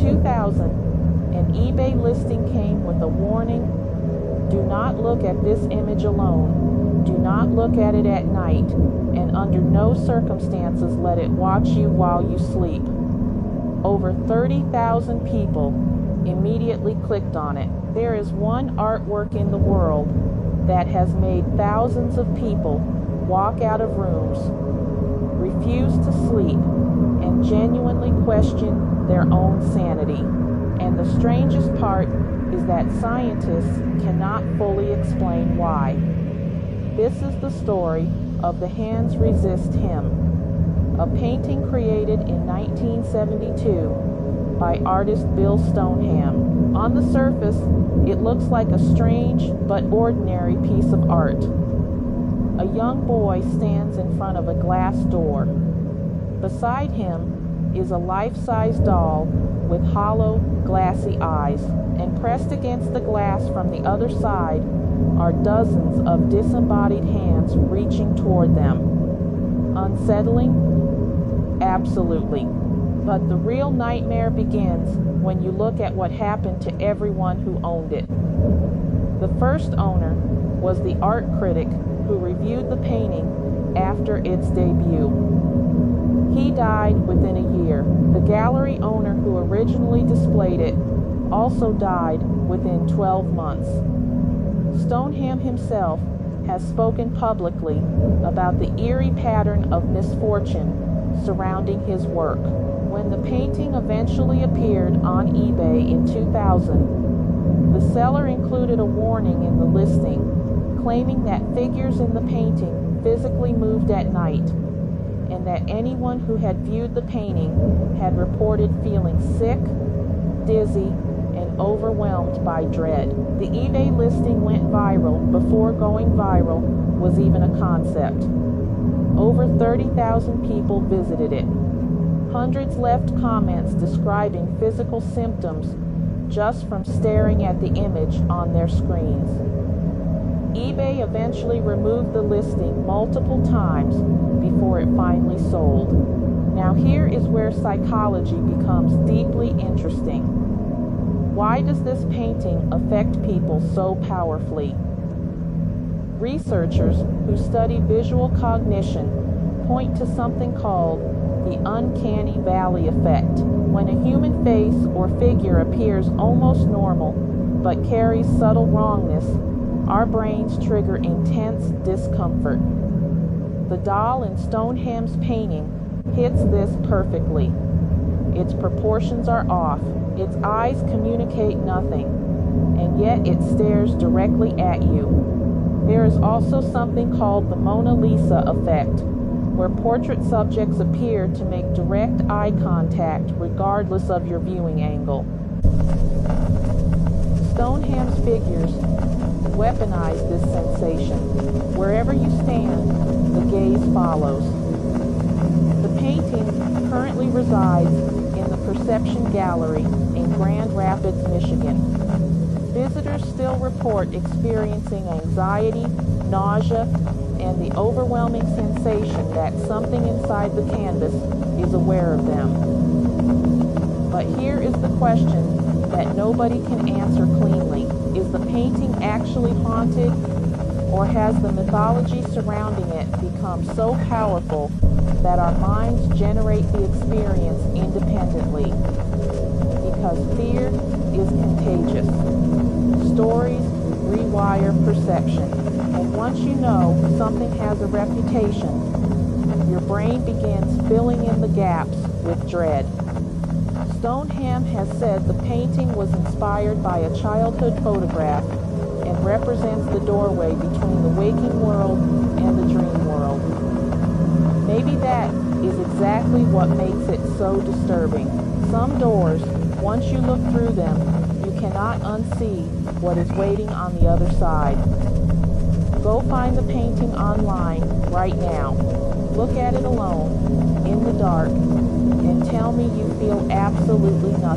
2000, an eBay listing came with a warning: do not look at this image alone, do not look at it at night, and under no circumstances let it watch you while you sleep. Over 30,000 people immediately clicked on it. There is one artwork in the world that has made thousands of people walk out of rooms, refuse to sleep, and genuinely question their own sanity. And the strangest part is that scientists cannot fully explain why. This is the story of The Hands Resist Him, a painting created in 1972 by artist Bill Stoneham. On the surface, it looks like a strange but ordinary piece of art. A young boy stands in front of a glass door. Beside him is a life-size doll with hollow, glassy eyes, and pressed against the glass from the other side are dozens of disembodied hands reaching toward them. Unsettling? Absolutely. But the real nightmare begins when you look at what happened to everyone who owned it. The first owner was the art critic who reviewed the painting after its debut. He died within a year. The gallery owner who originally displayed it also died within 12 months. Stoneham himself has spoken publicly about the eerie pattern of misfortune surrounding his work. When the painting eventually appeared on eBay in 2000, the seller included a warning in the listing claiming that figures in the painting physically moved at night, and that anyone who had viewed the painting had reported feeling sick, dizzy, and overwhelmed by dread. The eBay listing went viral before going viral was even a concept. Over 30,000 people visited it. Hundreds left comments describing physical symptoms just from staring at the image on their screens. eBay eventually removed the listing multiple times before it finally sold. Now here is where psychology becomes deeply interesting. Why does this painting affect people so powerfully? Researchers who study visual cognition point to something called the uncanny valley effect. When a human face or figure appears almost normal but carries subtle wrongness, our brains trigger intense discomfort. The doll in Stoneham's painting hits this perfectly. Its proportions are off, its eyes communicate nothing, and yet it stares directly at you. There is also something called the Mona Lisa effect, where portrait subjects appear to make direct eye contact regardless of your viewing angle. Stoneham's figures weaponize this sensation. Wherever you stand, the gaze follows. The painting currently resides in the Perception Gallery in Grand Rapids, Michigan. Visitors still report experiencing anxiety, nausea, and the overwhelming sensation that something inside the canvas is aware of them. But here is the question that nobody can answer cleanly. Is the painting actually haunted, or has the mythology surrounding it become so powerful that our minds generate the experience independently? Because fear is contagious. Stories rewire perception, and once you know something has a reputation, your brain begins filling in the gaps with dread. Stoneham has said the painting was inspired by a childhood photograph and represents the doorway between the waking world and the dream world. Maybe that is exactly what makes it so disturbing. Some doors, once you look through them, you cannot unsee what is waiting on the other side. Go find the painting online right now. Look at it alone, in the dark, and tell me you feel absolutely nothing.